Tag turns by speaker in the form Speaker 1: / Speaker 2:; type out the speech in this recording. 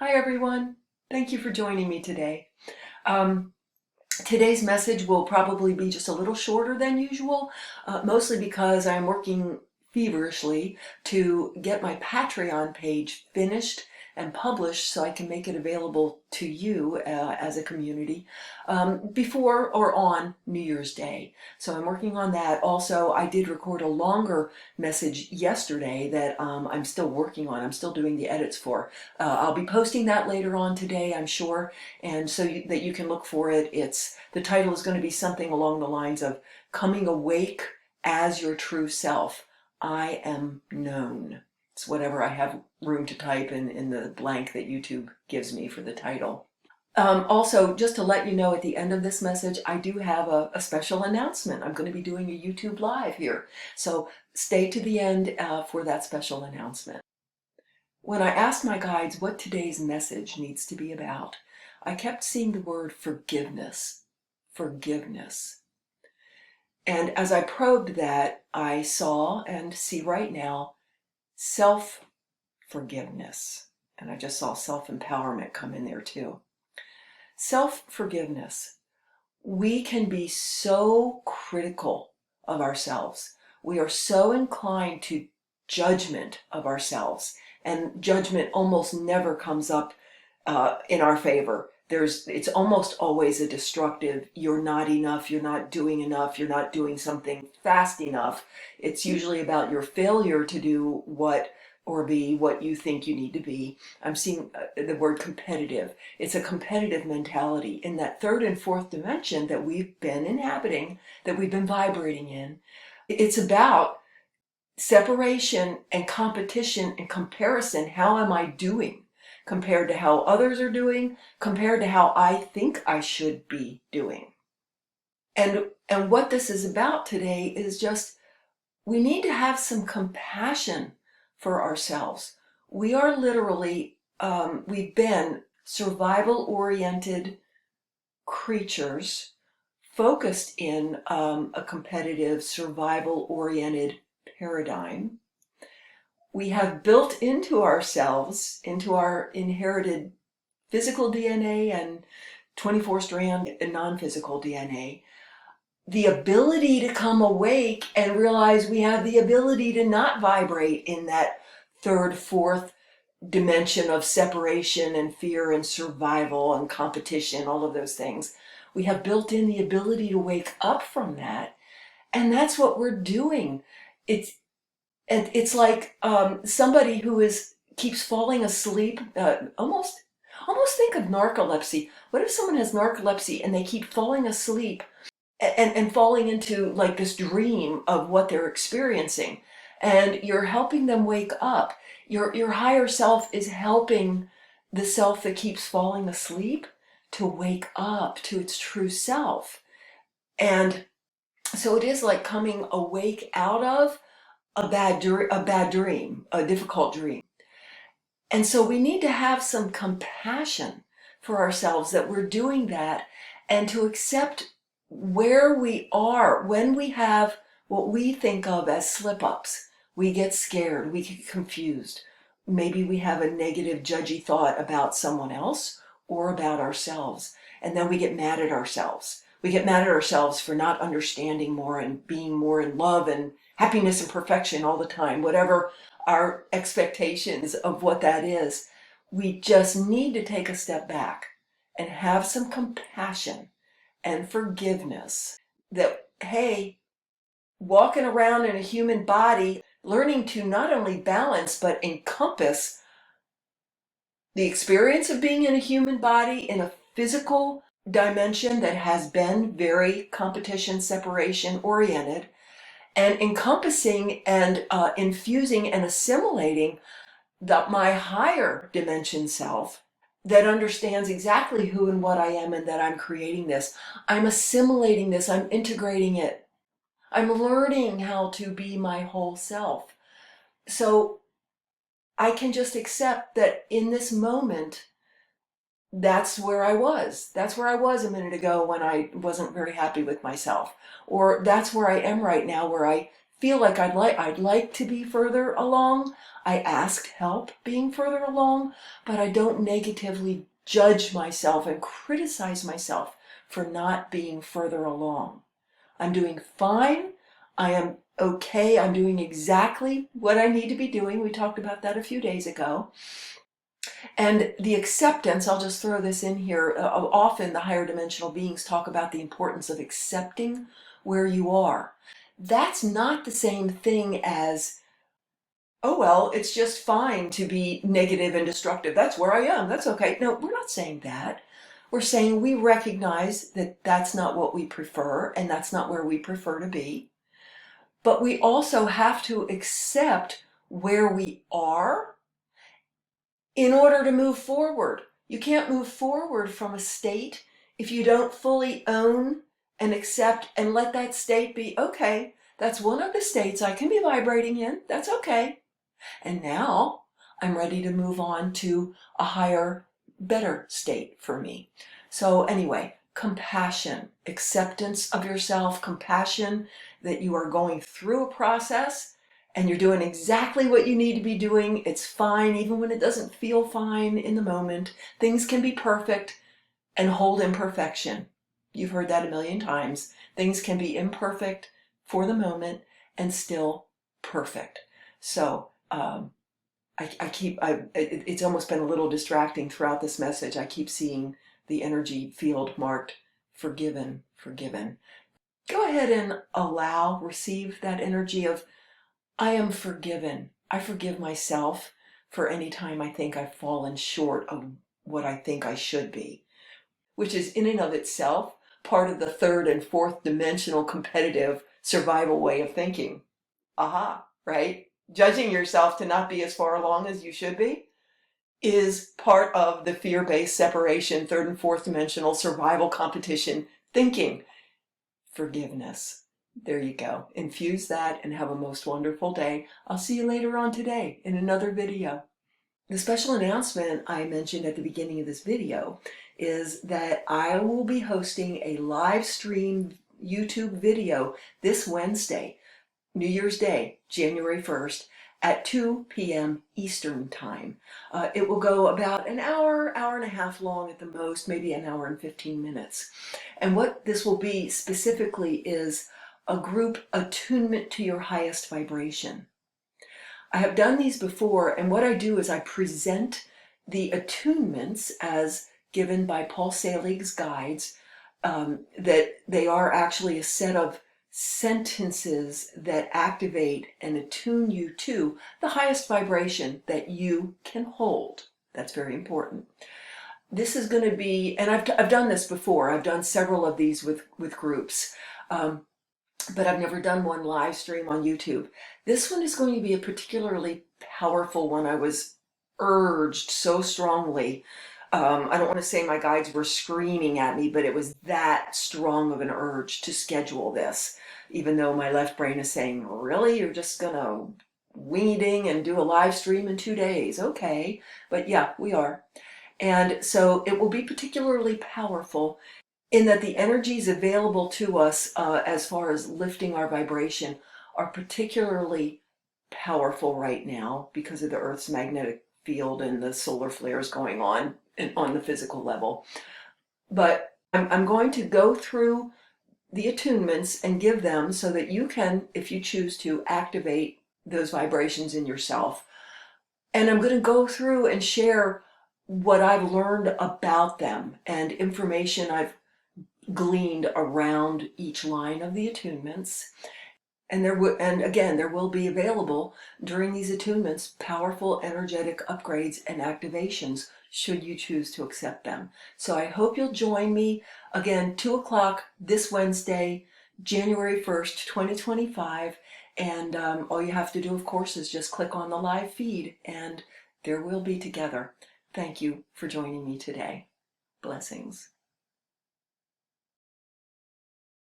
Speaker 1: Hi, everyone. Thank you for joining me today. Um, Today's message will probably be just a little shorter than usual, mostly because I'm working feverishly to get my Patreon page finished and published so I can make it available to you as a community before or on New Year's Day. So I'm working on that. Also, I did record a longer message yesterday that I'm still working on. I'm still doing the edits for. I'll be posting that later on today, I'm sure, and so that you can look for it. The title is going to be something along the lines of Coming Awake as Your True Self. I am known. It's whatever I have room to type in the blank that YouTube gives me for the title. Also, just to let you know at the end of this message, I do have a special announcement. I'm going to be doing a YouTube Live here. So stay to the end for that special announcement. When I asked my guides what today's message needs to be about, I kept seeing the word forgiveness. Forgiveness. And as I probed that, I saw and see right now self-forgiveness. And I just saw self-empowerment come in there too. Self-forgiveness. We can be so critical of ourselves. We are so inclined to judgment of ourselves. And judgment almost never comes up in our favor. It's almost always a destructive, you're not enough, you're not doing enough, you're not doing something fast enough. It's usually about your failure to do what or be what you think you need to be. I'm seeing the word competitive. It's a competitive mentality in that third and fourth dimension that we've been inhabiting, that we've been vibrating in. It's about separation and competition and comparison. How am I doing compared to how others are doing, compared to how I think I should be doing? And what this is about today is just we need to have some compassion for ourselves. We are literally, we've been survival-oriented creatures focused in a competitive, survival-oriented paradigm. We have built into ourselves, into our inherited physical DNA and 24-strand non-physical DNA, the ability to come awake and realize we have the ability to not vibrate in that third, fourth dimension of separation and fear and survival and competition, all of those things. We have built in the ability to wake up from that. And that's what we're doing. It's like somebody who keeps falling asleep, almost think of narcolepsy. What if someone has narcolepsy and they keep falling asleep and falling into like this dream of what they're experiencing, and you're helping them wake up. Your higher self is helping the self that keeps falling asleep to wake up to its true self. And so it is like coming awake out of a bad dream, a difficult dream. And so we need to have some compassion for ourselves that we're doing that, and to accept where we are when we have what we think of as slip-ups. We get scared, we get confused. Maybe we have a negative, judgy thought about someone else or about ourselves, and then we get mad at ourselves. We get mad at ourselves for not understanding more and being more in love and happiness and perfection all the time, whatever our expectations of what that is. We just need to take a step back and have some compassion and forgiveness that, hey, walking around in a human body, learning to not only balance but encompass the experience of being in a human body in a physical dimension that has been very competition, separation oriented, and encompassing and infusing and assimilating my higher dimension self that understands exactly who and what I am, and that I'm creating this. I'm assimilating this, I'm integrating it. I'm learning how to be my whole self. So I can just accept that in this moment, that's where I was. That's where I was a minute ago when I wasn't very happy with myself. Or that's where I am right now, where I feel like I'd like to be further along. I ask help being further along, but I don't negatively judge myself and criticize myself for not being further along. I'm doing fine. I am okay. I'm doing exactly what I need to be doing. We talked about that a few days ago. And the acceptance, I'll just throw this in here. Often the higher dimensional beings talk about the importance of accepting where you are. That's not the same thing as, oh, well, it's just fine to be negative and destructive. That's where I am. That's okay. No, we're not saying that. We're saying we recognize that that's not what we prefer and that's not where we prefer to be. But we also have to accept where we are in order to move forward. You can't move forward from a state if you don't fully own and accept and let that state be, okay, that's one of the states I can be vibrating in. That's okay. And now I'm ready to move on to a higher, better state for me. So anyway, compassion, acceptance of yourself, compassion that you are going through a process and you're doing exactly what you need to be doing. It's fine, even when it doesn't feel fine in the moment. Things can be perfect and hold imperfection. You've heard that a million times. Things can be imperfect for the moment and still perfect. So, it's almost been a little distracting throughout this message. I keep seeing the energy field marked forgiven, forgiven. Go ahead and receive that energy of, I am forgiven. I forgive myself for any time I think I've fallen short of what I think I should be, which is in and of itself part of the third and fourth dimensional competitive survival way of thinking. Aha, right? Judging yourself to not be as far along as you should be is part of the fear-based separation, third and fourth dimensional survival competition thinking. Forgiveness. There you go. Infuse that and have a most wonderful day. I'll see you later on today in another video. The special announcement I mentioned at the beginning of this video is that I will be hosting a live stream YouTube video this Wednesday, New Year's Day, January 1st, at 2 p.m. Eastern Time. It will go about an hour, hour and a half long at the most, maybe an hour and 15 minutes. And what this will be specifically is a group attunement to your highest vibration. I have done these before, and what I do is I present the attunements as given by Paul Selig's guides, that they are actually a set of sentences that activate and attune you to the highest vibration that you can hold. That's very important. This is going to be, and I've done this before. I've done several of these with groups, but I've never done one live stream on YouTube. This one is going to be a particularly powerful one. I was urged so strongly. I don't want to say my guides were screaming at me, but it was that strong of an urge to schedule this, even though my left brain is saying, really? You're just gonna wing and do a live stream in 2 days? Okay. But yeah, we are. And so it will be particularly powerful in that the energies available to us as far as lifting our vibration are particularly powerful right now because of the Earth's magnetic field and the solar flares going on the physical level. But I'm going to go through the attunements and give them so that you can, if you choose to, activate those vibrations in yourself. And I'm going to go through and share what I've learned about them and information I've gleaned around each line of the attunements. And there will be available during these attunements powerful energetic upgrades and activations should you choose to accept them. So I hope you'll join me again, 2 o'clock this Wednesday, January 1st, 2025. And all you have to do, of course, is just click on the live feed and there we'll be together. Thank you for joining me today. Blessings.